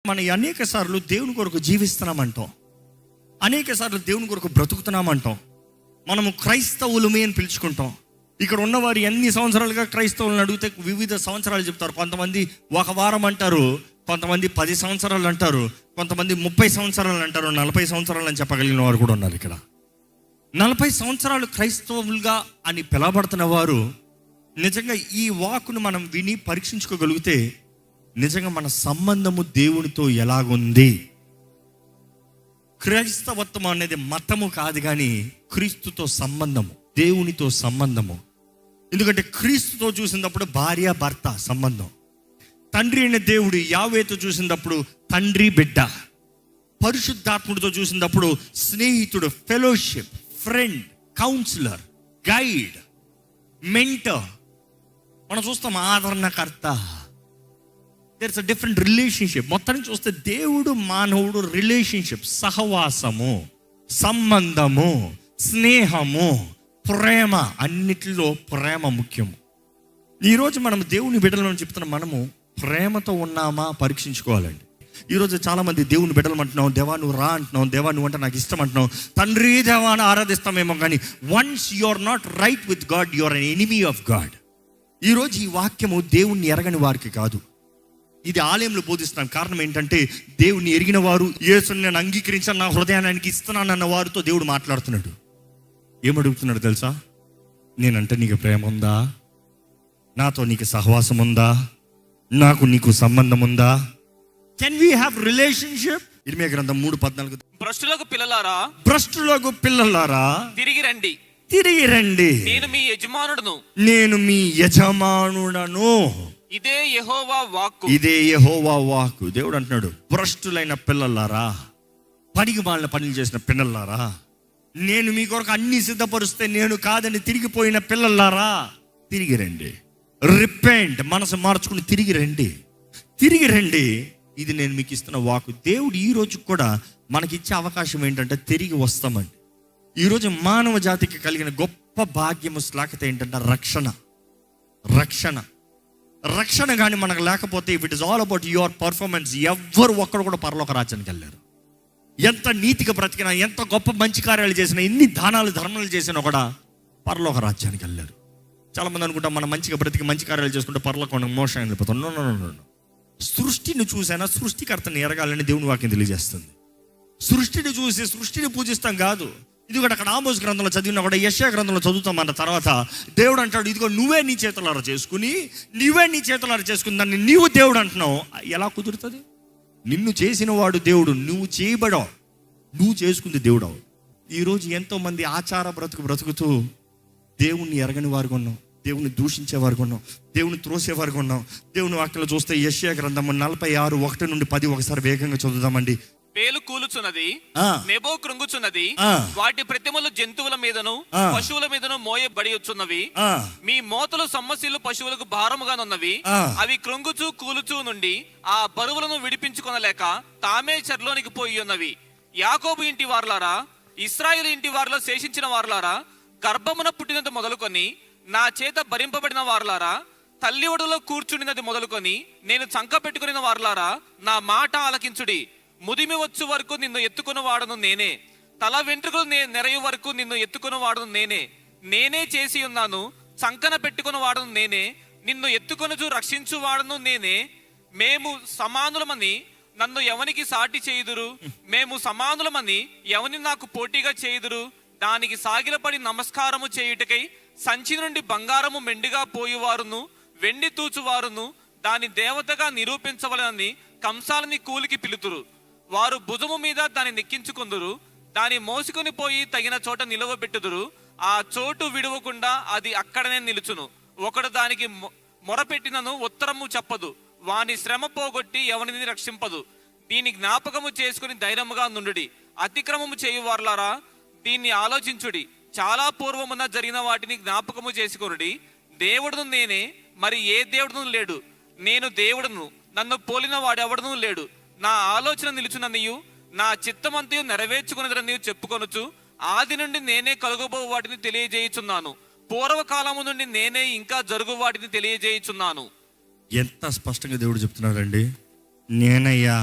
మనం అనేక సార్లు దేవుని కొరకు జీవిస్తున్నామంటాం, అనేక సార్లు దేవుని కొరకు బ్రతుకుతున్నామంటాం. మనము క్రైస్తవులమే అని పిలుచుకుంటాం. ఇక్కడ ఉన్నవారు ఎన్ని సంవత్సరాలుగా క్రైస్తవులను అడిగితే వివిధ సంవత్సరాలు చెప్తారు. కొంతమంది 1 వారం అంటారు, కొంతమంది 10 సంవత్సరాలు అంటారు, కొంతమంది 30 సంవత్సరాలు అంటారు, 40 సంవత్సరాలు అని చెప్పగలిగిన వారు కూడా ఉన్నారు. ఇక్కడ 40 సంవత్సరాలు క్రైస్తవులుగా అని పిలవబడుతున్న వారు నిజంగా ఈ వాక్కును మనం విని పరీక్షించుకోగలిగితే నిజంగా మన సంబంధము దేవునితో ఎలాగుంది. క్రైస్తవత్వం అనేది మతము కాదు, కానీ క్రీస్తుతో సంబంధము, దేవునితో సంబంధము. ఎందుకంటే క్రీస్తుతో చూసినప్పుడు భార్య భర్త సంబంధం, తండ్రి అయిన దేవుడు యావేతో చూసినప్పుడు తండ్రి బిడ్డ, పరిశుద్ధాత్ముడితో చూసినప్పుడు స్నేహితుడు, fellowship, friend, counsellor, guide, mentor. మనం చూస్తాం ఆదరణకర్త. There's a different relationship. మొత్తాన్ని చూస్తే దేవుడు మానవుడు రిలేషన్షిప్, సహవాసము, సంబంధము, స్నేహము, ప్రేమ, అన్నిటిలో ప్రేమ ముఖ్యము. ఈరోజు మనం దేవుని బిడ్డలను చెప్తున్నాం, మనము ప్రేమతో ఉన్నామా పరీక్షించుకోవాలండి. ఈరోజు చాలామంది దేవుని బిడ్డలు అంటున్నాం, దేవా నువ్వు రా అంటున్నాం, దేవా నువ్వు అంటే నాకు ఇష్టం అంటున్నాం, తండ్రి దేవాన్ని ఆరాధిస్తామేమో, కానీ once you are not right with God, you are an enemy of God. ఈరోజు ఈ వాక్యము దేవుణ్ణి ఎరగని వారికి కాదు, ఇది ఆలయంలో బోధిస్తాం. కారణం ఏంటంటే దేవుణ్ణి ఎరిగిన వారు, యేసుని నేను అంగీకరించాను, నా హృదయానికి ఇస్తున్నానన్న వారితో దేవుడు మాట్లాడుతున్నాడు. ఏమడుగుతున్నాడు తెలుసా? నేనంటే నీకు ప్రేమ ఉందా? నాతో నీకు సహవాసం ఉందా? నాకు నీకు సంబంధం ఉందా? Can we have relationship? ఇర్మియా గ్రంథం 3:14, భ్రష్టులకు పిల్లలారా, భ్రష్టులకు పిల్లలారా తిరిగి రండి, తిరిగి రండి, నేను మీ యజమానుడును, నేను మీ యజమానుడను. ఇదే యెహోవా వాక్కు, ఇదే యెహోవా వాక్కు. దేవుడు అంటున్నాడు, భ్రష్టులైన పిల్లలారా, పనికి మాలిన పనులు చేసిన పిల్లలారా, నేను మీ కొరకు అన్ని సిద్ధపరుస్తే నేను కాదని తిరిగిపోయిన పిల్లలారా, తిరిగి రండి. రిపెంట్, మనసు మార్చుకుని తిరిగి రండి, తిరిగి రండి. ఇది నేను మీకు ఇస్తున్న వాక్కు. దేవుడు ఈ రోజు కూడా మనకిచ్చే అవకాశం ఏంటంటే తిరిగి వస్తామండి. ఈరోజు మానవ జాతికి కలిగిన గొప్ప భాగ్యము, శ్లాఘత ఏంటంటే రక్షణ. రక్షణ రక్షణ కానీ మనకు లేకపోతే, if it is all about your performance, ఎవ్వరు ఒక్కడు కూడా పరలోక రాజ్యానికి వెళ్ళారు. ఎంత నీతిగా బ్రతికినా, ఎంత గొప్ప మంచి కార్యాలు చేసినా, ఎన్ని దానాలు ధర్మాలు చేసినా కూడా పరలోక రాజ్యానికి వెళ్ళారు. చాలామంది అనుకుంటాం మనం మంచిగా బ్రతికి మంచి కార్యాలు చేసుకుంటే పరలోకం మోసం వెళ్ళిపోతాం. No no no no. సృష్టిని చూసైనా సృష్టికర్తని ఎరగాలని దేవుని వాక్యం తెలియజేస్తుంది. సృష్టిని చూసి సృష్టిని పూజిస్తాం కాదు. ఇదిగో అక్కడ ఆమోస్ గ్రంథంలో చదివినా కూడా, యెషయా గ్రంథంలో చదువుతాం అన్న తర్వాత దేవుడు అంటాడు, ఇదిగో నువ్వే నీ చేతులారా చేసుకుని, నువ్వే నీ చేతులారా చేసుకుని దాన్ని నీవు దేవుడు అంటున్నావు. ఎలా కుదురుతుంది? నిన్ను చేసిన వాడు దేవుడు, నువ్వు చేయబడవు, నువ్వు చేసుకుంది దేవుడు. ఈరోజు ఎంతోమంది ఆచార బ్రతుకుతూ దేవుణ్ణి ఎరగని వారు ఉన్నాం, దేవుని దూషించేవారు ఉన్నాం, దేవుని త్రోసేవారు ఉన్నాం. దేవుని వాక్యంలో చూస్తే యెషయా గ్రంథము 46:1-10 ఒకసారి వేగంగా చదువుదామండి. పేలు కూలుచున్నది, నెబో కృంగుచున్నది, వాటి ప్రతిమలు జంతువుల మీదను పశువుల మీదను మోయబడి వచ్చున్నవి. మీ మోతలు సమ్మసిల్లు పశువులకు భారముగానున్నవి. అవి కృంగుచు కూలుచు నుండి ఆ బరువులను విడిపించుకొనలేక తామే చెర్లోనికి పోయి ఉన్నవి. యాకోబు ఇంటి వారులారా, ఇశ్రాయేలు ఇంటి వారిలో శేషించిన వారులారా, గర్భమున పుట్టినది మొదలుకొని నా చేత భరింపబడిన వారులారా, తల్లి ఒడిలో కూర్చుండినది మొదలుకొని నేను చంక పెట్టుకుని వారులారా, నా మాట ఆలకించుడి. ముదిమి వచ్చు వరకు నిన్ను ఎత్తుకుని వాడను నేనే, తల వెంట్రుకలు నెరయు వరకు నిన్ను ఎత్తుకుని వాడను నేనే. నేనే చేసి ఉన్నాను, చంకన పెట్టుకుని వాడను నేనే, నిన్ను ఎత్తుకొనుచు రక్షించు వాడను నేనే. మేము సమానులమని నన్ను ఎవనికి సాటి చేయుదురు? మేము సమానులమని ఎవని నాకు పోటీగా చేయుదురు? దానికి సాగిలపడి నమస్కారము చేయుటకై సంచి నుండి బంగారము మెండిగా పోయువారును వెండి తూచువారును దాని దేవతగా నిరూపించవలనని కంసాలని కూలికి పిలుతురు. వారు భుజము మీద దాన్ని నెక్కించుకుందురు, దాన్ని మోసుకొని పోయి తగిన చోట నిలవబెట్టుదురు. ఆ చోటు విడవకుండా అది అక్కడనే నిలుచును. ఒకడు దానికి మొరపెట్టినను ఉత్తరము చెప్పదు, వాని శ్రమ పోగొట్టి ఎవరిని రక్షింపదు. దీన్ని జ్ఞాపకము చేసుకుని ధైర్యముగా నుండుడి. అతిక్రమము చేయువారులారా, దీన్ని ఆలోచించుడి. చాలా పూర్వమున జరిగిన వాటిని జ్ఞాపకము చేసుకొనుడి. దేవుడును నేనే, మరి ఏ దేవుడును లేడు. నేను దేవుడును, నన్ను పోలిన వాడెవడును లేడు. నా ఆలోచన నిలుచుననియు నా చిత్తమంతయు నెరవేర్చుకున్నదని చెప్పుకొనుచు ఆది నుండి నేనే కలుగబో వాటిని తెలియజేయుచున్నాను. పూర్వకాలము నుండి నేనే ఇంకా జరుగు వాటిని తెలియజేయుచున్నాను. ఎంత స్పష్టంగా దేవుడు చెప్తున్నాడండి. నేనయ్యా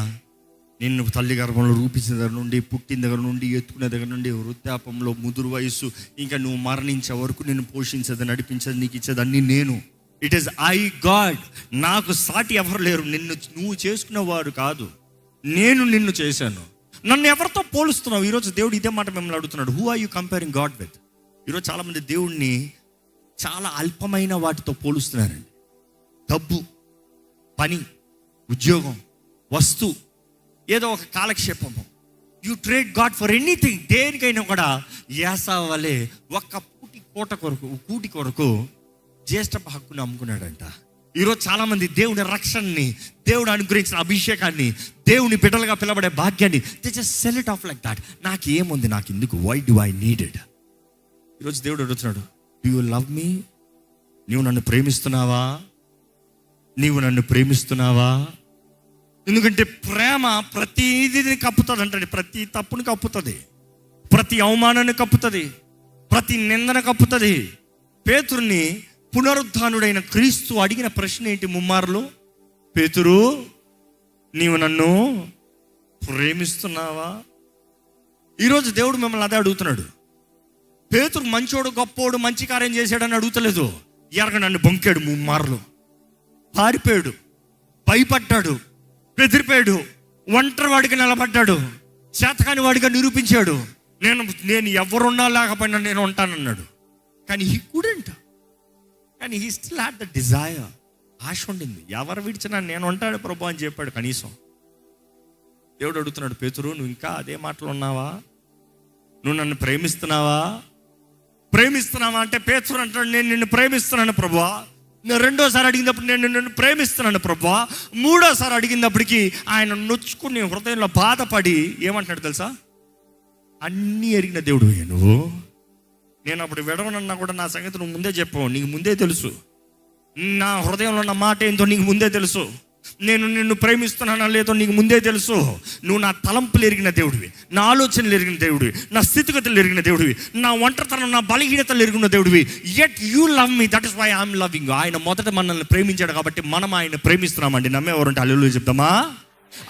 నిన్ను తల్లి గర్భంలో రూపించిన దగ్గర నుండి, పుట్టిన దగ్గర నుండి, ఎత్తుకునే దగ్గర నుండి, వృద్ధాపంలో, ముదురు వయస్సు, ఇంకా నువ్వు మరణించే వరకు నేను పోషించేది, నడిపించేది, నీకు ఇచ్చేది అన్నీ నేను. It is I got. నాకు సాటి ఎవరు లేరు. నువ్వు చేసుకునేవారు కాదు, నేను నిన్ను చేశాను. నన్ను ఎవరితో పోలుస్తున్నావు? ఈరోజు దేవుడు ఇదే మాట మిమ్మల్ని అడుగుతున్నాడు. Who are you comparing God with? ఈరోజు చాలామంది దేవుడిని చాలా అల్పమైన వాటితో పోలుస్తున్నారండి. డబ్బు, పని, ఉద్యోగం, వస్తువు, ఏదో ఒక కాలక్షేపము. You trade God for anything. దేనికైనా కూడా యాసావు వలె ఒక్క కూటి కొరకు జ్యేష్ఠ హక్కును అమ్ముకున్నాడంట. ఈరోజు చాలామంది దేవుని రక్షణని, దేవుడు అనుగ్రహించిన అభిషేకాన్ని, దేవుని బిడ్డలుగా పిలబడే భాగ్యాన్ని they just sell it off like that. నాకు ఏముంది, నాకు ఎందుకు, why do I need it? ఈరోజు దేవుడు అడుగుతున్నాడు, డూ యూ లవ్ మీ? నీవు నన్ను ప్రేమిస్తున్నావా? నీవు నన్ను ప్రేమిస్తున్నావా? ఎందుకంటే ప్రేమ ప్రతిదీ కప్పుతుంది అంటండి. ప్రతి తప్పుని కప్పుతుంది, ప్రతి అవమానాన్ని కప్పుతుంది, ప్రతి నిందన కప్పుతుంది. పేతురుని పునరుద్ధానుడైన క్రీస్తు అడిగిన ప్రశ్న ఏంటి ముమ్మారులు? పేతురు, నీవు నన్ను ప్రేమిస్తున్నావా? ఈరోజు దేవుడు మిమ్మల్ని అదే అడుగుతున్నాడు. పేతురు మంచోడు, గొప్పోడు, మంచి కార్యం చేశాడని అడుగుతలేదు. ఎరగ నన్ను బొంకాడు, ముమ్మారులు పారిపోయాడు, భయపడ్డాడు, బెదిరిపోయాడు, ఒంటరి వాడికి నిలబడ్డాడు, చేతకాని వాడిగా నిరూపించాడు. నేను ఎవరున్నా లేకపోయినా నేను ఉంటానన్నాడు. కానీ హీ కుడెంట్. కానీ he still had the desire. ఆశ ఉండింది. ఎవరు విడిచినా నేను ఉంటాడు ప్రభు అని చెప్పాడు. కనీసం దేవుడు అడుగుతున్నాడు, పేతురు, నువ్వు ఇంకా అదే మాటలు ఉన్నావా? నువ్వు నన్ను ప్రేమిస్తున్నావా? ప్రేమిస్తున్నావా అంటే పేతురు అంటాడు, నేను నిన్ను ప్రేమిస్తున్నాను ప్రభువా. నేను రెండోసారి అడిగినప్పుడు నేను నిన్ను ప్రేమిస్తున్నాను ప్రభువా. మూడోసారి అడిగినప్పటికీ ఆయన నొచ్చుకుని హృదయంలో బాధపడి ఏమంటున్నాడు తెలుసా? అన్నీ ఎరిగిన దేవుడు నువ్వు. నేను అప్పుడు విడవనన్నా కూడా నా సంగతి నువ్వు ముందే చెప్పావు, నీకు ముందే తెలుసు. నా హృదయంలో ఉన్న మాట ఏంటో నీకు ముందే తెలుసు. నేను నిన్ను ప్రేమిస్తున్నానా లేదో నీకు ముందే తెలుసు. నువ్వు నా తలంపులు ఎరిగిన దేవుడివి, నా ఆలోచనలు ఎరిగిన దేవుడివి, నా స్థితిగతులు ఎరిగిన దేవుడివి, నా ఒంటరితనం, నా బలహీనతలు ఎరిగిన దేవుడివి. Yet you love me, that is why I'm loving. ఆయన మొదట మనల్ని ప్రేమించాడు కాబట్టి మనం ఆయన ప్రేమిస్తున్నామండి. నమ్మేవారంటే హల్లెలూయా చెప్తామా?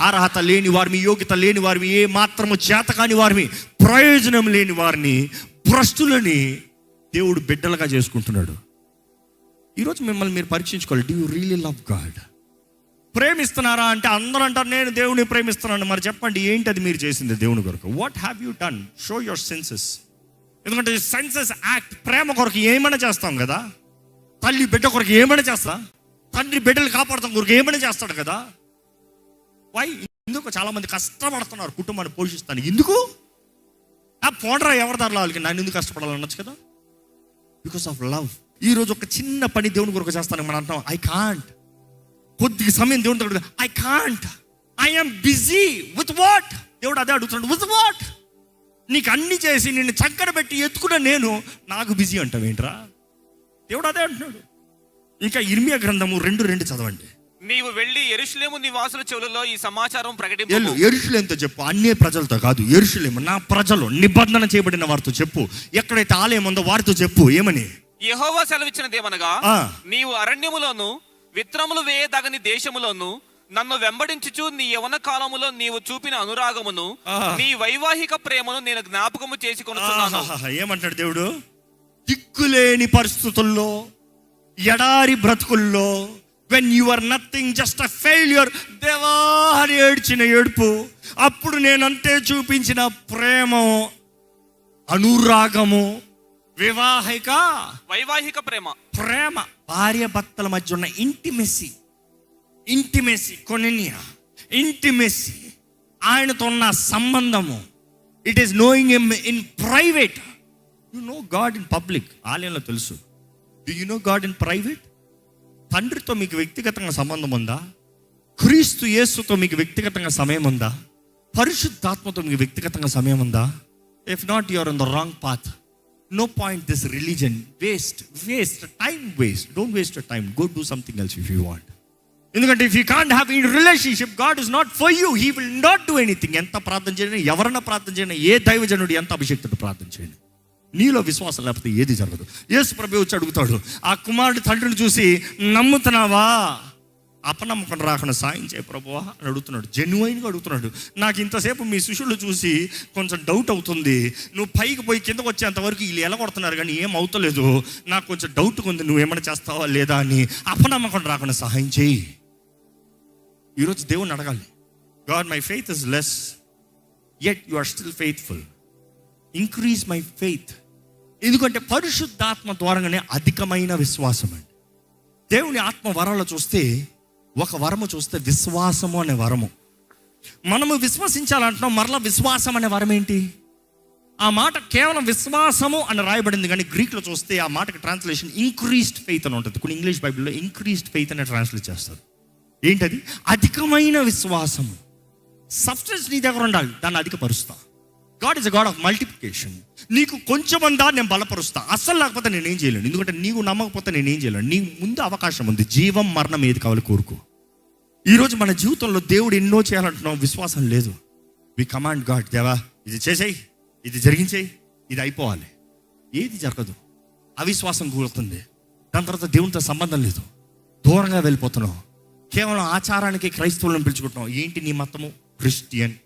అర్హత లేని వారిని, యోగ్యత లేని వారిని, ఏ మాత్రము చేతకాని వారిని, ప్రయోజనం లేని వారిని, భ్రష్టులని దేవుడు బిడ్డలుగా చేసుకుంటున్నాడు. ఈరోజు మిమ్మల్ని మీరు పరీక్షించుకోవాలి. Do you really love God? ప్రేమిస్తున్నారా అంటే అందరూ అంటారు నేను దేవుని ప్రేమిస్తున్నాను. మరి చెప్పండి, ఏంటి అది మీరు చేసింది దేవుని కొరకు? What have you done? Show your senses. ఎందుకంటే సెన్సెస్ యాక్ట్. ప్రేమ కొరకు ఏమైనా చేస్తాం కదా. తల్లి బిడ్డ కొరకు ఏమైనా చేస్తా, తండ్రి బిడ్డలు కాపాడుతాం కొరకు ఏమైనా చేస్తాడు కదా. వై? ఎందుకు చాలామంది కష్టపడుతున్నారు కుటుంబాన్ని పోషిస్తాను. ఎందుకు? ఆ పోండ్రా ఎవరి దారిలో వాళ్ళకి నన్ను ఎందుకు కష్టపడాలనొచ్చు కదా. Because of love. ఈరోజు ఒక చిన్న పని దేవుని కొరకు చేస్తాను మనం అంటాం, ఐ కాంట్. కొద్ది సమయం దేవుని దగ్గర, I can't, I am busy with what? దేవుడు అదే అడుగుతున్నాడు, విత్ వాట్? నీకు అన్ని చేసి నిన్ను చక్కర పెట్టి ఎత్తుకున్న నేను నాకు బిజీ అంటావేంట్రా? దేవుడు అదే అంటున్నాడు. ఇంకా ఇర్మియా గ్రంథము 2:2 చదవండి. నీవు వెళ్ళి యెరూషలేము నివాసుల చెవులలో ఈ సమాచారం ప్రకటించు. యెరూషలేముతో చెప్పు, అన్య ప్రజలతో కాదు. యెరూషలేము నా ప్రజలు, నిబంధన చేయబడిన వారితో చెప్పు. ఎక్కడైతే ఆలయం ఉందో వారితో చెప్పు. ఏమని? యెహోవా సెలవిచ్చినదేమనగా, నీవు అరణ్యములోను విత్తనములు వేయదగని దేశములోను నన్ను వెంబడించుచు నీ యవన కాలములో నీవు చూపిన అనురాగమును, నీ వైవాహిక ప్రేమను నేను జ్ఞాపకము చేసి కొనుచున్నాను. ఏమంటాడు దేవుడు? దిక్కులేని పరిస్థితుల్లో, ఎడారి బ్రతుకుల్లో, when you are nothing, just a failure, దేవా అని ఏడ్చిన ఏడుపు, అప్పుడు నేనంతే చూపించిన ప్రేమ, అనురాగము, వైవాహిక ప్రేమ, భార్య భర్తల మధ్య ఉన్న ఇంటిమెసీ కొనినియా, ఆయనతో ఉన్న సంబంధము. It is knowing him in private. You know God in public. ఆలయంలో తెలుసు. Do you know God in private? తండ్రితో మీకు వ్యక్తిగతంగా సంబంధం ఉందా? క్రీస్తు యేసుతో మీకు వ్యక్తిగతంగా సమయం ఉందా? పరిశుద్ధాత్మతో మీకు వ్యక్తిగతంగా సమయం ఉందా? If not, you are on the wrong path. No point this religion. Waste time. Don't waste your time. Go do something else if you want. ఎందుకంటే if you can't have a relationship, God is not for you. He will not do anything. ఎంత ప్రార్థన చేయండి, ఎవరన్నా ప్రార్థన చేయండి, ఏ దైవజనుడు ఎంత అభిషేక్తుడు ప్రార్థన చేయండి, నీలో విశ్వాసం లేకపోతే ఏది జరగదు. యేసు ప్రభువు వచ్చి అడుగుతాడు, ఆ కుమారుడు తండ్రిని చూసి నమ్ముతున్నావా? అపనమ్మకం రాకుండా సాయం చేయ ప్రభువా అని అడుగుతున్నాడు. జెన్యున్గా అడుగుతున్నాడు. నాకు ఇంతసేపు మీ శిష్యులు చూసి కొంచెం డౌట్ అవుతుంది. నువ్వు పైకి పోయి కిందకు వచ్చేంతవరకు వీళ్ళు ఎలా కొడుతున్నారు కానీ ఏం అవుతలేదు, నాకు కొంచెం డౌట్గా ఉంది, నువ్వు ఏమైనా చేస్తావా లేదా అని. అపనమ్మకం రాకుండా సహాయం చేయి. ఈరోజు దేవుణ్ణి అడగాలి, God my faith is less yet you are still faithful, increase my faith. ఎందుకంటే పరిశుద్ధాత్మ ద్వారానే అధికమైన విశ్వాసం అండి. దేవుని ఆత్మ వరాలు చూస్తే ఒక వరము చూస్తే విశ్వాసము అనే వరము. మనము విశ్వసించాలంటున్నాం, మరలా విశ్వాసం అనే వరం ఏంటి? ఆ మాట కేవలం విశ్వాసము అని రాయబడింది, కానీ గ్రీక్లో చూస్తే ఆ మాటకి ట్రాన్స్లేషన్ ఇంక్రీస్డ్ ఫెయిత్ అని ఉంటుంది. కొన్ని ఇంగ్లీష్ బైబిల్లో ఇంక్రీస్డ్ ఫెయిత్ అనే ట్రాన్స్లేట్ చేస్తారు. ఏంటది? అధికమైన విశ్వాసము. సబ్స్టెన్స్ నీ దగ్గర ఉండాలి, దాన్ని అధికపరుస్తా. God is a God of multiplication. నీకు కొంచెం ఉందా నేను బలపరుస్తా, అస్సలు లేకపోతే నేనేం చేయలేను. ఎందుకంటే నీకు నమ్మకపోతే నేనేం చేయలేను. నీ ముందు అవకాశం ఉంది. జీవం మరణం ఏది కావాలి కోరుకో. ఈరోజు మన జీవితంలో దేవుడు ఎన్నో చేయాలంటున్నాం, విశ్వాసం లేదు. వి కమాండ్ గాడ్, దేవా ఇది చేసేయి, ఇది జరిగించేయి, ఇది అయిపోవాలి. ఏది జరగదు, అవిశ్వాసం కూడుతుంది. దాని తర్వాత దేవునితో సంబంధం లేదు, దూరంగా వెళ్ళిపోతున్నాం. కేవలం ఆచారానికి క్రైస్తవులను పిలుచుకుంటున్నాం. ఏంటి నీ మతము? Christian,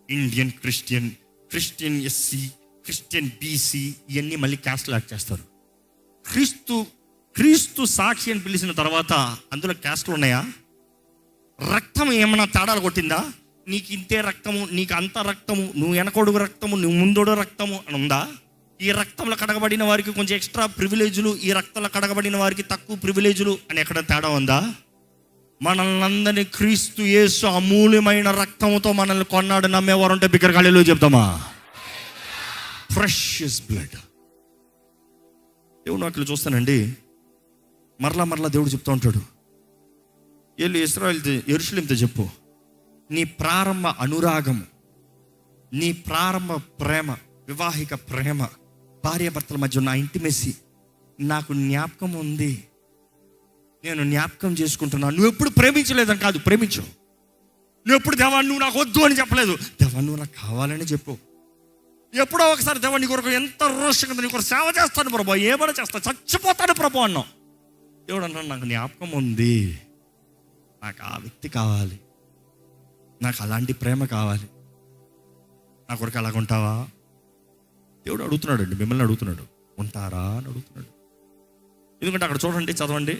Indian Christian, Christian SC, Christian BC, ఇవన్నీ మళ్ళీ క్యాస్ట్లు యాడ్ చేస్తారు. క్రీస్తు సాక్షి అని పిలిచిన తర్వాత అందులో క్యాస్ట్లు ఉన్నాయా? రక్తం ఏమైనా తేడాలు కొట్టిందా? నీకు ఇంతే రక్తము, నీకు అంత రక్తము, నువ్వు వెనకొడుగు రక్తము, నువ్వు ముందోడు రక్తము అని ఉందా? ఈ రక్తంలో కడగబడిన వారికి కొంచెం ఎక్స్ట్రా ప్రివిలేజులు, ఈ రక్తంలో కడగబడిన వారికి తక్కువ ప్రివిలేజులు అని ఎక్కడ తేడా ఉందా? మనల్ని అందరినీ క్రీస్తు యేసు అమూల్యమైన రక్తంతో మనల్ని కొన్నాడు. నమ్మేవారు ఉంటే బిగ్గరగా హల్లెలూయా చెప్తామా? Precious blood. దేవుడు అట్లా చూస్తానండి, మరలా దేవుడు చెప్తూ ఉంటాడు, వెళ్ళి ఇశ్రాయేలు యెరూషలేముతో చెప్పు, నీ ప్రారంభ అనురాగము, నీ ప్రారంభ ప్రేమ, వివాహిక ప్రేమ, భార్యాభర్తల మధ్య ఉన్న ఇంటిమెసీ నాకు జ్ఞాపకం ఉంది, నేను జ్ఞాపకం చేసుకుంటున్నాను. నువ్వు ఎప్పుడు ప్రేమించలేదని కాదు, ప్రేమించు. నువ్వు ఎప్పుడు దేవా నువ్వు నాకు వద్దు అని చెప్పలేదు, దేవా నువ్వు నాకు కావాలని చెప్పు. ఎప్పుడో ఒకసారి దేవా నీ కొరకు ఎంత రోషంగా నీ కొరకు సేవ చేస్తాను ప్రభా, ఏమైనా చేస్తాను, చచ్చిపోతాను ప్రభా అన్నావు. దేవుడు అన్నాడు, నాకు జ్ఞాపకం ఉంది, నాకు ఆ వ్యక్తి కావాలి, నాకు అలాంటి ప్రేమ కావాలి, నా కొరకు అలాగ ఉంటావా? దేవుడు అడుగుతున్నాడు అండి, మిమ్మల్ని అడుగుతున్నాడు, ఉంటారా అని అడుగుతున్నాడు. ఎందుకంటే అక్కడ చూడండి, చదవండి,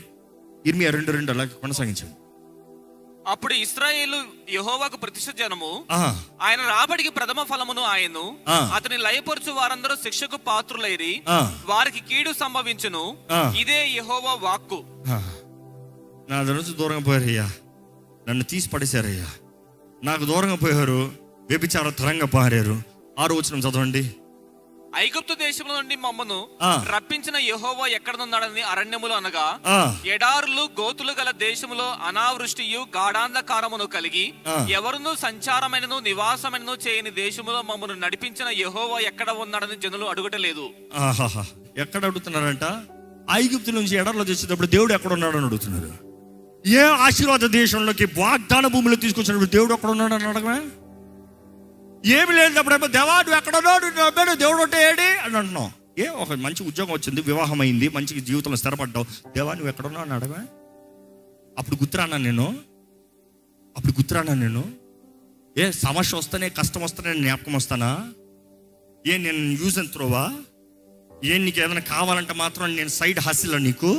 ఇర్మియా 2:2 అలాగే కొనసాగించండి. అప్పుడు ఇశ్రాయేలు యెహోవాకు ప్రతిష్ఠ జనము, ఆయన రాబడికి ప్రథమ ఫలమును ఆయను, అతని లయపరచు వారందరూ శిక్షకు పాత్రులైరి, వారికి కీడు సంభవించును, ఇదే యెహోవా వాక్కు. నా నుంచి దూరంగా పోయారయ్యా, నన్ను తీసి పడేశారయ్యా, నాకు దూరంగా పోయారు, వ్యభిచార తరంగా పారారు. 6వ వచనం చదవండి. ఐగుప్తు దేశంలో నుండి మమ్మను రప్పించిన యెహోవా ఎక్కడనున్నాడని అరణ్యములు అనగా, ఎడారులు గోతులు గల దేశములో అనావృష్టియు గాఢాంధకారమును కలిగి ఎవరును సంచారమైనను నివాసమైనను చేయని దేశములో మమ్మను నడిపించిన యెహోవా ఎక్కడ ఉన్నాడని జనులు అడుగుటలేదు. ఎక్కడ అడుగుతున్నారంట? ఐగుప్తు నుంచి ఎడారిలో చేసేటప్పుడు దేవుడు ఎక్కడ ఉన్నాడని అడుగుతున్నారు. ఏ ఆశీర్వాద దేశంలోకి వాగ్దాన భూమిలో తీసుకొచ్చినప్పుడు దేవుడు ఎక్కడ ఉన్నాడని అడగమే? ఏమి లేనప్పుడేమో దేవా నువ్వు ఎక్కడున్నాడు, దేవుడు అంటే ఏడి అని అంటున్నావు. ఒక మంచి ఉద్యోగం వచ్చింది, వివాహం అయింది, మంచి జీవితంలో స్థిరపడ్డావు, దేవా నువ్వు ఎక్కడున్నావు అని అడగమే? అప్పుడు గుర్తురానా నేను? ఏ సమస్య వస్తేనే, కష్టం వస్తేనే జ్ఞాపకం వస్తానా? నేను యూజ్ అండ్ త్రోవా? నీకు ఏదైనా కావాలంటే మాత్రం నేను సైడ్ హసిల్, నీకు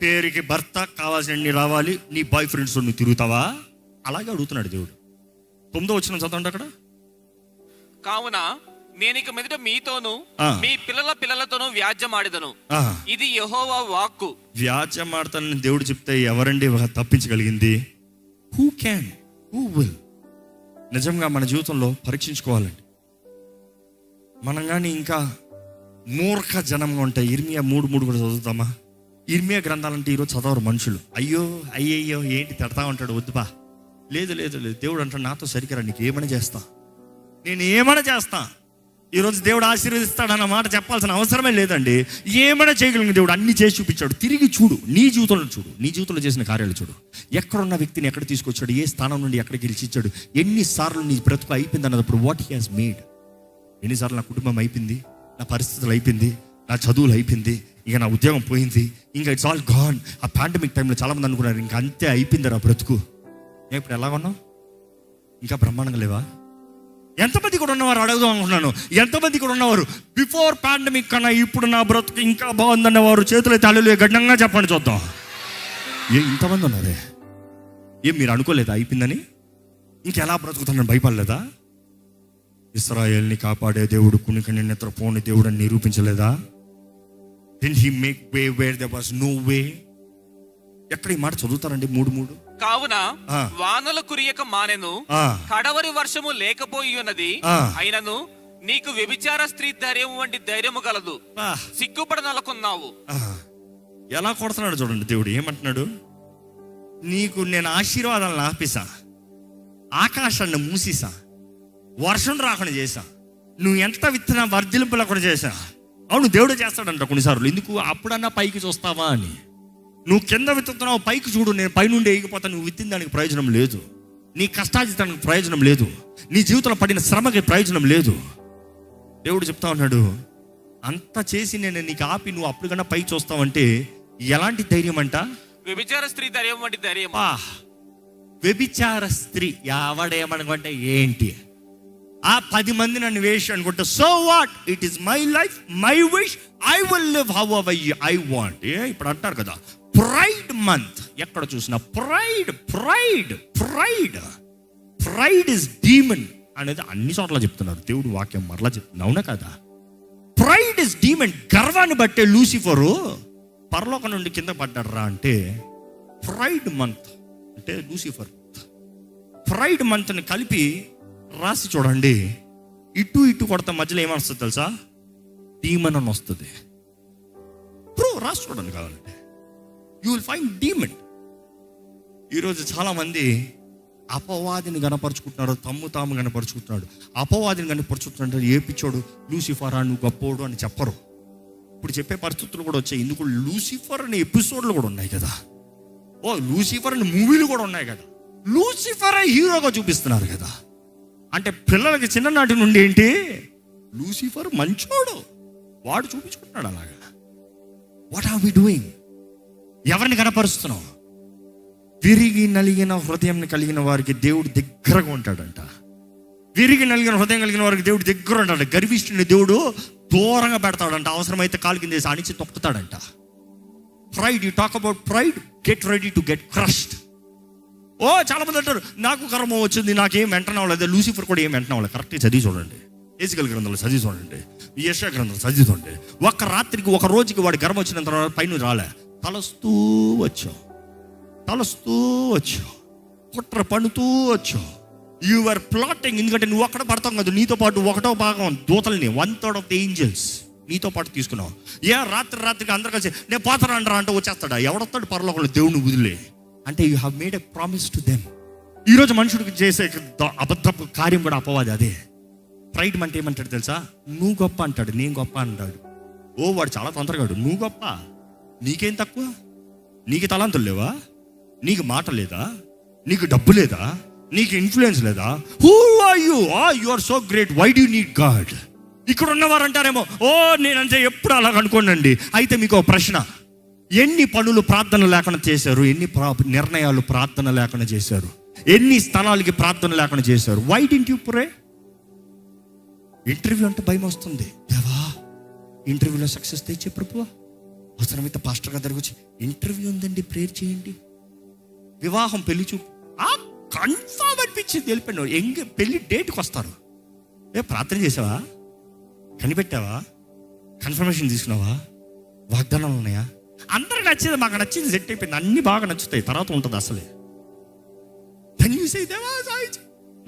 పేరుకి భర్త కావాల్సిన రావాలి, నీ బాయ్ ఫ్రెండ్స్ నువ్వు తిరుగుతావా? అలాగే అడుగుతున్నాడు దేవుడు. 9వ వచనం చదవండి అక్కడ. కావున నేను ఇక మీదట మీతోను మీ పిల్లల పిల్లలతోనూ వ్యాజ్యమాడెదను, ఇది యెహోవా వాక్కు. వ్యాజ్యమాడతానని దేవుడు చెప్తే ఎవరండి తప్పించగలిగింది? Who will? నిజంగా మన జీవితంలో పరీక్షించుకోవాలండి. మనం కానీ ఇంకా మూర్ఖ జనంగా ఉంటాయి. ఇర్మియా 3:3 కూడా చదువుతామా? ఇర్మియా గ్రంథాలంటే ఈరోజు చదవరు మనుషులు. అయ్యయ్యో ఏంటి తిడతా ఉంటాడు, వద్దుబా. లేదు దేవుడు అంటాడు, నాతో సరికరా, నీకు ఏమైనా చేస్తా, నేను ఏమైనా చేస్తా. ఈరోజు దేవుడు ఆశీర్వదిస్తాడన్న మాట చెప్పాల్సిన అవసరమే లేదండి. ఏమైనా చేయగలిగిన దేవుడు అన్ని చేసి చూపించాడు. తిరిగి చూడు, నీ జీవితంలో చేసిన కార్యాలు చూడు. ఎక్కడున్న వ్యక్తిని ఎక్కడ తీసుకొచ్చాడు, ఏ స్థానం నుండి ఎక్కడికి గెలిచించాడు, ఎన్నిసార్లు నీ బ్రతుకు అయిపోయింది అన్నప్పుడు వాట్ హీ హాజ్ మేడ్. ఎన్నిసార్లు నా కుటుంబం అయిపోయింది, నా పరిస్థితులు అయిపోయింది, నా చదువులు అయిపోయింది, ఇక నా ఉద్యోగం పోయింది, ఇంకా ఇట్స్ ఆల్ గాన్. ఆ పాండమిక్ టైంలో చాలామంది అనుకున్నారు ఇంకా అంతే అయిపోయింది రా బ్రతుకు. ఇప్పుడు ఎలా ఉన్నావు? ఇంకా బ్రహ్మాండంగా లేవా? ఎంతమంది కూడా ఉన్నవారు అడుగుదాం అనుకున్నాను. ఎంతమంది కూడా ఉన్నవారు బిఫోర్ పాండమిక్ కన్నా ఇప్పుడు నా బ్రతుకు ఇంకా బాగుందన్నవారు చేతులు తల్లు గడ్డంగా చెప్పండి చూద్దాం. ఇంతమంది ఉన్నారే. మీరు అనుకోలేదా అయిపోయిందని? ఇంకెలా బ్రతుకుతానని భయపడలేదా? ఇశ్రాయేల్ని కాపాడే దేవుడు, కునికని నిద్రపోని దేవుడు అని నిరూపించలేదా? Didn't he make way where there was no way? ఎక్కడ ఈ మాట చదువుతారండి? 3:3. కావున వానలు కురియక మానెను, కడవరి వర్షము లేకపోయి ఉన్నది, అయినను నీకు వ్యభిచార స్త్రీ ధైర్యం వంటి ధైర్యము కలదు, సిగ్గుపడనలకున్నావు. ఎలా కొడుతున్నాడు చూడండి దేవుడు. ఏమంటున్నాడు? నీకు నేను ఆశీర్వాదాలను ఆపేసా, ఆకాశాన్ని మూసేసా, వర్షం రాకుండా చేశా, నువ్వు ఎంత విత్తనా వర్ధిలింపు లేకుండా చేశా. అవును, దేవుడు చేస్తాడంట కొన్నిసార్లు. ఎందుకు? అప్పుడన్నా పైకి చూస్తావా అని. నువ్వు కింద విత్తుతున్నావు, పైకి చూడు, నేను పైనుండి ఎగిపోతాను. నువ్వు విత్తిన దానికి ప్రయోజనం లేదు, నీ కష్టాజితానికి ప్రయోజనం లేదు, నీ జీవితంలో పడిన శ్రమకి ప్రయోజనం లేదు. దేవుడు చెప్తా ఉన్నాడు, అంత చేసి నేను నీకు ఆపి నువ్వు అప్పుడు కన్నా పైకి చూస్తావంటే ఎలాంటి ధైర్యం అంట? వ్యభిచార స్త్రీ ధైర్యం వంటి ధైర్యం. వ్యభిచార స్త్రీ ఎవడేమనుకుంటే ఏంటి? ఆ 10 మంది నన్ను వేసి అనుకుంటే so what, it is my life, my wish, I will live how ever I want. ఇప్పుడు అంటారు కదా ప్రైడ్ మంత్, ఎక్కడ చూసినా pride pride pride pride is demon అనేది అన్ని చోట్ల చెప్తున్నారు. దేవుడు వాక్యం మరలా చెప్తున్నా, అవునా కదా? Pride is demon. గర్వాన్ని బట్టే లూసిఫరు పరలోకం నుండి కింద పడ్డాడు రా అంటే ప్రైడ్ మంత్ అంటే లూసిఫర్. ప్రైడ్ మంత్ని కలిపి రాసి చూడండి, ఇటు ఇటు కొడతా మధ్యలో ఏమొస్తుంది తెలుసా? డీమన్ అని వస్తుంది. రాసి చూడండి కావాలంటే, యూ విల్ ఫైండ్ డీమన్. ఈరోజు చాలా మంది అపవాదిని గనపరుచుకుంటున్నారు, తాము గనపరుచుకుంటున్నాడు. అపవాదిని గనపరుచుకుంటున్నాడు. ఏ పిచ్చోడు లూసిఫరా నువ్వు గొప్పోడు అని చెప్పరు. ఇప్పుడు చెప్పే పరిస్థితులు కూడా వచ్చాయి. ఎందుకు? లూసిఫర్ అనే ఎపిసోడ్లు కూడా ఉన్నాయి కదా. లూసిఫర్ అనే మూవీలు కూడా ఉన్నాయి కదా. లూసిఫర్ హీరోగా చూపిస్తున్నారు కదా. అంటే పిల్లలకి చిన్ననాటి నుండి ఏంటి, లూసిఫర్ మంచోడు, వాడు చూపించుకుంటున్నాడు అలాగా. What are we doing? ఎవరిని కనపరుస్తున్నాం? విరిగి నలిగిన హృదయం కలిగిన వారికి దేవుడు దగ్గరగా ఉంటాడంట. విరిగి నలిగిన హృదయం కలిగిన వారికి దేవుడు దగ్గర ఉంటాడు. గర్విష్ఠుని దేవుడు దూరంగా పెడతాడంట. అవసరమైతే కాలు కింద వేసి అణిచి తొక్కుతాడంట. Pride, you talk about pride, get ready to get crushed. చాలా మంది అంటారు నాకు కర్మ వచ్చింది, నాకేం వెంటనే అవ్వలేదు. లూసిఫర్ కూడా ఏం వెంటనే అవ్వలేదు. కరెక్ట్గా చదివి చూడండి, ఎజికల్ గ్రంథంలో చదివి చూడండి, యెషయా గ్రంథంలో చదివి చూడండి. ఒక్క రాత్రికి ఒక రోజుకి వాడి గర్వం వచ్చిన తర్వాత పైన రాలే, తలస్తూ వచ్చావు, కుట్ర పన్నుతూ వచ్చావు. You are plotting. ఎందుకంటే నువ్వు అక్కడ పడతావు కదా, నీతో పాటు 1/3 భాగం దూతల్ని, 1/3 ఆఫ్ ది ఏంజల్స్ నీతో పాటు తీసుకున్నావు. రాత్రికి అందరు కలిసి నేను పోతానంటారా అంటే వచ్చేస్తాడా? ఎవడొస్తాడు పరలోకంలో దేవుని వదిలే? అంటే you have made a promise to them. ఈరోజు మనుషుడికి చేసే అబద్ధపు కార్యం కూడా అపవాది అదే. ప్రైడ్ అంటే ఏమంటాడు తెలుసా? నువ్వు గొప్ప అంటాడు, నేను గొప్ప అంటాడు. వాడు చాలా తొందరగాడు. నువ్వు గొప్ప, నీకేం తక్కువ? నీకు తలాంతులు లేవా? నీకు మాట లేదా? నీకు డబ్బు లేదా? నీకు ఇన్ఫ్లుయెన్స్ లేదా? Who are you? You are so great, why do you need God? ఇక్కడ ఉన్నవారు అంటారేమో నేనంటే ఎప్పుడు అలాగ అనుకోనండి. అయితే మీకు ప్రశ్న, ఎన్ని పనులు ప్రార్థన లేకుండా చేశారు? ఎన్ని నిర్ణయాలు ప్రార్థన లేకుండా చేశారు? ఎన్ని స్థలాలకి ప్రార్థన లేకుండా చేశారు? Why didn't you pray? Interview అంటే భయం వస్తుంది. దేవా ఇంటర్వ్యూలో సక్సెస్ తెచ్చే ప్రభువా, అవసరమైతే పాస్టర్ గారి దగ్గరికి వచ్చి ఇంటర్వ్యూ ఉందండి ప్రేయర్ చేయండి. వివాహం, పెళ్లి చూపు కన్ఫర్మ్ అనిపించింది, వెళ్ళిపోయిన పెళ్లి డేట్కి వస్తారు. ప్రార్థన చేసావా? కనిపెట్టావా? కన్ఫర్మేషన్ తీసుకున్నావా? వాగ్దానాలు ఉన్నాయా? అందరికి నచ్చింది, మాకు నచ్చింది, సెట్ అయిపోయింది, అన్ని బాగా నచ్చుతాయి, తర్వాత ఉంటుంది అసలే.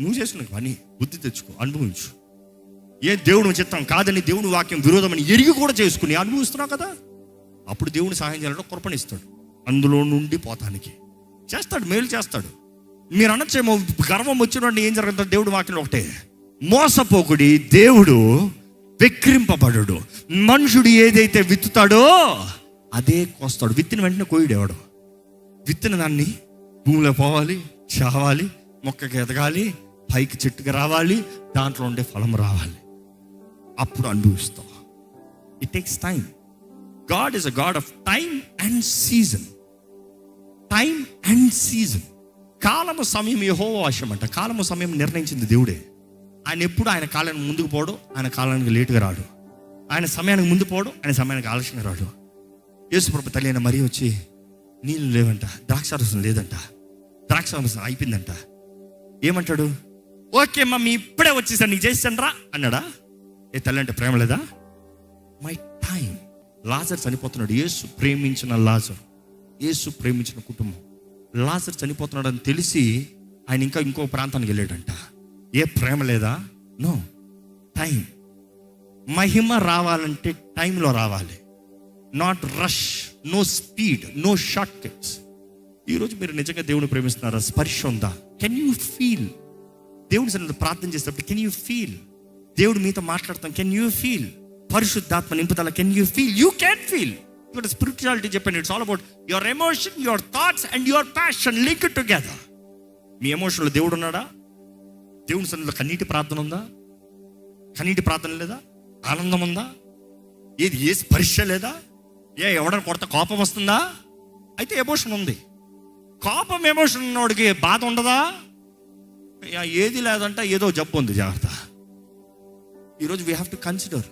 నువ్వు చేసుకున్న పని బుద్ధి తెచ్చుకో, అనుభవించు. దేవుడు చిత్తం కాదని, దేవుని వాక్యం విరోధమని ఎరిగి కూడా చేసుకుని అనుభవిస్తున్నావు కదా. అప్పుడు దేవుని సహాయం చేయాలంటే కృపణిస్తాడు, అందులో నుండి పోతానికి చేస్తాడు, మేలు చేస్తాడు. మీరు అనొచ్చేమో గర్వం వచ్చినట్టు ఏం జరుగుతుంది? దేవుడు వాక్యం ఒకటే, మోసపోకుడి, దేవుడు వెక్రింపబడు. మనుషుడు ఏదైతే విత్తుతాడో అదే కోస్తాడు. విత్తిన వెంటనే కోయుడు ఎవడు? విత్తిన దాన్ని భూమిలో పోవాలి, చావాలి, మొక్కకి ఎదగాలి, పైకి చెట్టుకి రావాలి, దాంట్లో ఉండే ఫలం రావాలి, అప్పుడు అనుభవిస్తాం. It takes time. God is a God of time and season. Time and season. కాలము సమయం యెహోవా వశం అంట. కాలము సమయం నిర్ణయించింది దేవుడే. ఆయన ఎప్పుడు ఆయన కాలానికి ముందుకు పోడు, ఆయన కాలానికి లేటుగా రాడు. ఆయన సమయానికి ముందు పోడు, ఆయన సమయానికి ఆలస్యంగా రాడు. యేసుప్రభు తల్లి అయిన మరియ వచ్చి, నీళ్ళు లేవంట, ద్రాక్షారసం లేదంట, ద్రాక్షారసం అయిపోయిందంట. ఏమంటాడు? ఓకే మమ్మీ ఇప్పుడే వచ్చేసాను, నీకు చేసాను రా అన్నాడా? ఏ తల్లి అంటే ప్రేమ లేదా? My time. లాజర్ చనిపోతున్నాడు. యేసు ప్రేమించిన లాజర్, యేసు ప్రేమించిన కుటుంబం. లాజర్ చనిపోతున్నాడు అని తెలిసి ఆయన ఇంకా ఇంకో ప్రాంతానికి వెళ్ళాడంట. ఏ ప్రేమ లేదా? No, time. మహిమ రావాలంటే టైంలో రావాలి, not rush, no speed, no short cuts. ఈరోజు మీరు నిజంగా దేవుని ప్రేమిస్తున్నారా? స్పర్శ ఉందా? Can you feel? దేవుని సన్నిధిలో ప్రార్థన చేసేటప్పుడు కెన్ యూ ఫీల్? దేవుడు మీతో మాట్లాడతాం, కెన్ యూ ఫీల్? పరిశుద్ధాత్మ నింపుదల, can you feel? You can feel. ఇక్కడ స్పిరిచువాలిటీ చెప్పండి, it's all about your emotion, your thoughts and your passion linked together. మీ ఎమోషన్లో దేవుడు ఉన్నాడా? దేవుని సన్నిధిలో కన్నీటి ప్రార్థన ఉందా? కన్నీటి ప్రార్థన లేదా? ఆనందం ఉందా? ఏది ఏ స్పర్శ లేదా? ఎవడని కొడత కోపం వస్తుందా? అయితే ఎమోషన్ ఉంది. కోపం ఎమోషన్ ఉన్నవాడికి బాధ ఉండదా? ఏది లేదంట, ఏదో జబ్బు ఉంది, జాగ్రత్త. ఈరోజు we have to consider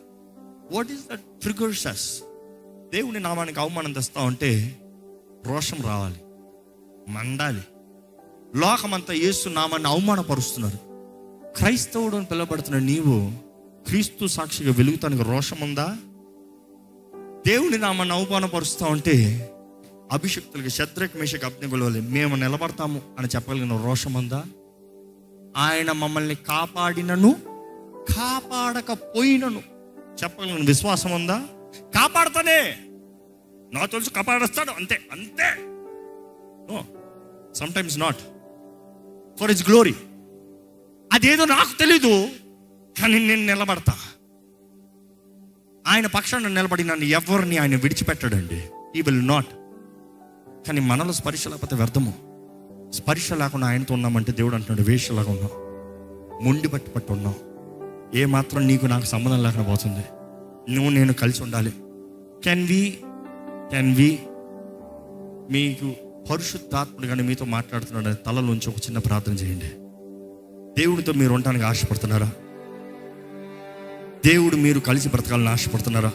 what is that triggers us. దేవుని నామానికి అవమానం తెస్తా ఉంటే రోషం రావాలి, మండాలి. లోకమంతా యేసు నామాన్ని అవమానపరుస్తున్నారు. క్రైస్తవుడు అని పిలువబడుతున్న నీవు క్రీస్తు సాక్షిగా వెలుగుతానికి రోషం ఉందా? దేవుని నామాన్ని అవమానపరుస్తూ ఉంటే అభిషక్తులకి శద్రక్ మేషక్ అబ్దెనెగోలు మేము నిలబడతాము అని చెప్పగలిగిన రోషం ఉందా? ఆయన మమ్మల్ని కాపాడినను కాపాడకపోయినను చెప్పగలిగిన విశ్వాసం ఉందా? కాపాడతానే, నాకు తెలుసు కాపాడేస్తాడు, అంతే అంతే. No, sometimes not, for his glory. అదేదో నాకు తెలీదు, కానీ నేను నిలబడతా. ఆయన పక్షాన నిలబడి నన్ను ఎవరిని ఆయన విడిచిపెట్టాడండి. He will not. కానీ మనలో స్పర్శ లేకపోతే వ్యర్థము. స్పర్శ లేకుండా ఆయనతో ఉన్నామంటే దేవుడు అంటున్నాడు, వేషలాగా ఉన్నాం, మొండి పట్టు ఉన్నాం. ఏ మాత్రం నీకు నాకు సంబంధం లేకుండా పోతుంది. నువ్వు నేను కలిసి ఉండాలి. కెన్ వి మీకు పరిశుద్ధాత్ముడు కానీ మీతో మాట్లాడుతున్నాడు, తలలోంచి ఒక చిన్న ప్రార్థన చేయండి. దేవుడితో మీరు ఉండటానికి ఆశపడుతున్నారా? దేవుడు మీరు కలిసి బ్రతకాలని ఆశపడుతున్నారా?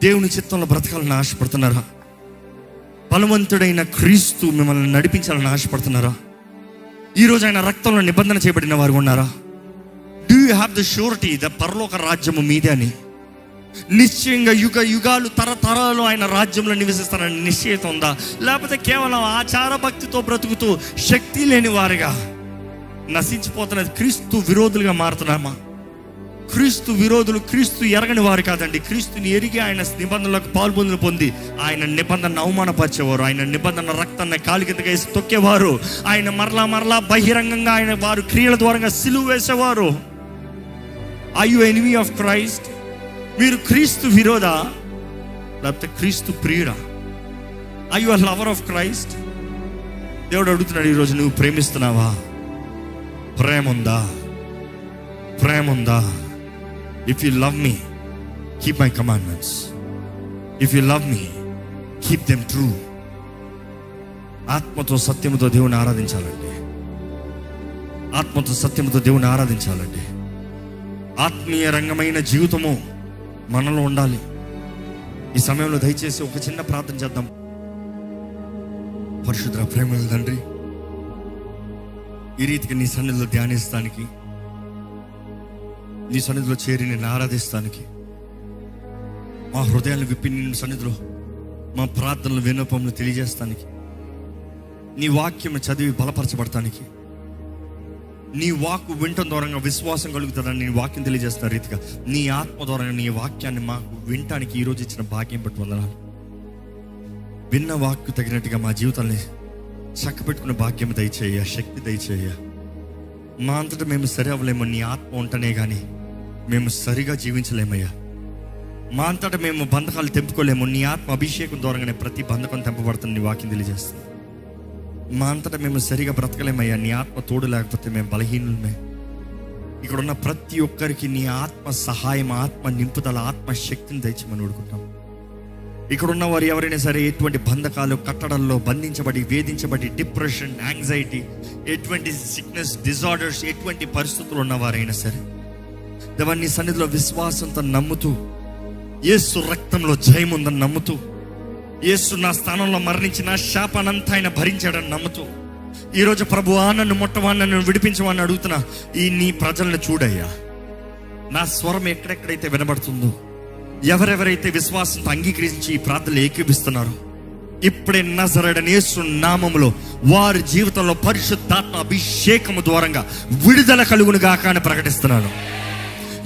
దేవుని చిత్తంలో బ్రతకాలని ఆశపడుతున్నారా? బలవంతుడైన క్రీస్తు మిమ్మల్ని నడిపించాలని ఆశపడుతున్నారా? ఈరోజు ఆయన రక్తంలో నిబంధన చేయబడిన వారు ఉన్నారా? Do you have the surety the పరలోక రాజ్యము మీదే అని? నిశ్చయంగా యుగ యుగాలు తరతరాలు ఆయన రాజ్యంలో నివసిస్తారని నిశ్చయిత ఉందా? లేకపోతే కేవలం ఆచార భక్తితో బ్రతుకుతూ శక్తి లేని వారిగా నశించిపోతున్నది క్రీస్తు విరోధులుగా మారుతున్నామా? క్రీస్తు విరోధులు క్రీస్తు ఎరగని వారు కాదండి. క్రీస్తుని ఎరిగి ఆయన నిబంధనలకు పాల్పొందులు పొంది ఆయన నిబంధనను అవమానపరిచేవారు, ఆయన నిబంధన రక్తాన్ని కాలి కిందగా వేసి తొక్కేవారు, ఆయన మరలా బహిరంగంగా ఆయన వారు క్రియల ద్వారా సిలువ వేసేవారు. Are you enemy of Christ? మీరు క్రీస్తు విరోధ లేకపోతే క్రీస్తు ప్రియుడా? Are you a lover of Christ? దేవుడు అడుగుతున్నాడు ఈరోజు, నువ్వు ప్రేమిస్తున్నావా? ప్రేమ ఉందా? If you love me, keep my commandments. If you love me, keep them true. ఆత్మతో సత్యముతో దేవుని ఆరాధించాలండి. ఆత్మతో సత్యముతో దేవుని ఆరాధించాలండి. ఆత్మీయ రంగమైన జీవితము మనలో ఉండాలి. ఈ సమయంలో దయచేసి ఒక చిన్న ప్రార్థన చేద్దాం. పరిశుద్ధ ప్రేమల తండ్రి, ఈ రీతిగా నీ సన్నిధిలో ధ్యానిస్తానికి, నీ సన్నిధిలో చేరి నేను ఆరాధిస్తానికి, మా హృదయాలను విప్పి నీ సన్నిధిలో మా ప్రార్థనలు విన్నపములు తెలియజేస్తానికి, నీ వాక్యం చదివి బలపరచబడటానికి, నీ వాక్కు వింటం ద్వారా విశ్వాసం కలుగుతుందని నీ వాక్యం తెలియజేస్తున్న రీతిగా నీ ఆత్మ ద్వారా నీ వాక్యాన్ని మాకు వినటానికి ఈరోజు ఇచ్చిన భాగ్యం బట్టి వందనాలు. విన్న వాక్కు తగినట్టుగా మా జీవితాన్ని చక్కబెట్టుకున్న భాగ్యం దయచేయ, శక్తి దయచేయ. మా అంతటా మేము సరి అవ్వలేము, నీ ఆత్మ ఉంటనే కానీ మేము సరిగా జీవించలేమయ్యా. మా అంతటా మేము బంధకాలు తెంపుకోలేము, నీ ఆత్మ అభిషేకం ద్వారానే ప్రతి బంధకం తెంపబడుతుంది నీ వాక్యం తెలియజేస్తుంది. మా అంతటా మేము సరిగా బ్రతకలేమయ్యా, నీ ఆత్మ తోడు లేకపోతే మేము బలహీనులమే. ఇక్కడ ఉన్న ప్రతి ఒక్కరికి నీ ఆత్మ సహాయం, ఆత్మ నింపుదల, ఆత్మ శక్తిని దయచేయమని అడుగుతాం. ఇక్కడ ఉన్న వారు ఎవరైనా సరే ఎటువంటి బంధకాలు, కట్టడల్లో బంధించబడి, వేధించబడి, డిప్రెషన్, యాంగ్జైటీ, ఎటువంటి సిక్నెస్, డిజార్డర్స్, ఎటువంటి పరిస్థితులు ఉన్నవారైనా సరే దేవాన్ని సన్నిధిలో విశ్వాసంతో నమ్ముతూ, యేసు రక్తంలో జయం ఉందని నమ్ముతూ, యేసు నా స్థానంలో మరణించి నా శాపానంతా ఆయన భరించాడని నమ్ముతూ, ఈరోజు ప్రభువా నన్ను ముట్టవా, నన్ను విడిపించవని అడుగుతున్నా ఈ నీ ప్రజలను చూడయ్యా. నా స్వరం ఎక్కడెక్కడైతే వినబడుతుందో, ఎవరెవరైతే విశ్వాసంతో అంగీకరించి ఈ ప్రార్థనలు ఏకీపిస్తున్నారో, ఇప్పుడే నజరేయుడైన యేసు నామములో వారి జీవితంలో పరిశుద్ధాత్మ అభిషేకము ద్వారంగా విడుదల కలుగును గాక అని ప్రకటిస్తున్నాను.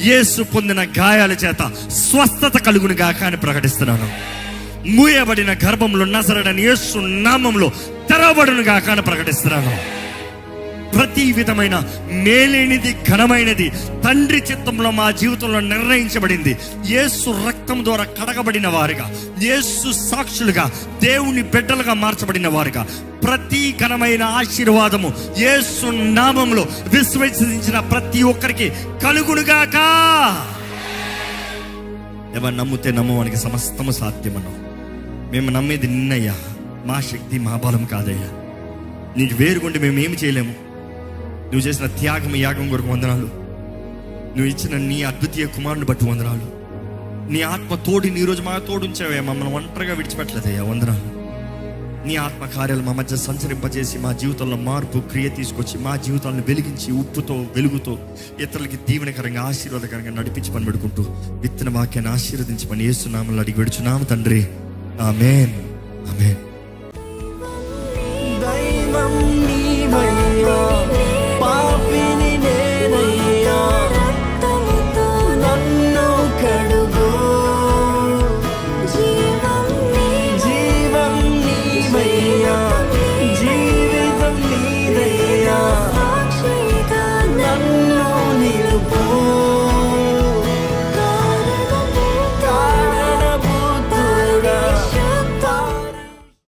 యేసు పొందిన గాయాల చేత స్వస్థత కలుగును గాక అని ప్రకటిస్తున్నాను. మూయబడిన గర్భంలో నజరేయుడైన యేసు నామములో తెరవబడును గాక అని ప్రకటిస్తున్నాను. ప్రతి విధమైన మేలేనిది, ఘనమైనది తండ్రి చిత్తంలో మా జీవితంలో నిర్ణయించబడింది. యేసు రక్తం ద్వారా కడగబడిన వారుగా, యేసు సాక్షులుగా, దేవుని బిడ్డలుగా మార్చబడిన వారుగా ప్రతి ఘనమైన ఆశీర్వాదము యేసు నామములో విశ్వసించిన ప్రతి ఒక్కరికి కలుగునుగాక. ఎవరు నమ్మితే నమ్మవానికి సమస్తము సాధ్యమన్నావు. మేము నమ్మేది నిన్నయ్యా, మా శక్తి మా బలం కాదయ్యా. నీకు వేరుగుండి మేము ఏమి చేయలేము. నువ్వు చేసిన త్యాగం, యాగం కొరకు వందనాలు. నువ్వు ఇచ్చిన నీ అద్వితీయ కుమారుని బట్టి వందనాలు. నీ ఆత్మ తోడిని ఈరోజు మా తోడుంచావే, మమ్మల్ని ఒంటరిగా విడిచిపెట్టలేదయ్యా, వందనాలు. నీ ఆత్మ కార్యాలు మా మధ్య సంచరింపజేసి మా జీవితంలో మార్పు, క్రియ తీసుకొచ్చి మా జీవితాలను వెలిగించి ఉప్పుతో, వెలుగుతో ఇతరులకి దీవెనకరంగా, ఆశీర్వాదకరంగా నడిపించి పని పెడుకుంటూ విత్తన వాక్యాన్ని ఆశీర్వదించి పని యేసు నామములో అడిగి విడుచున్నాము తండ్రి. ఆమేన్, ఆమేన్.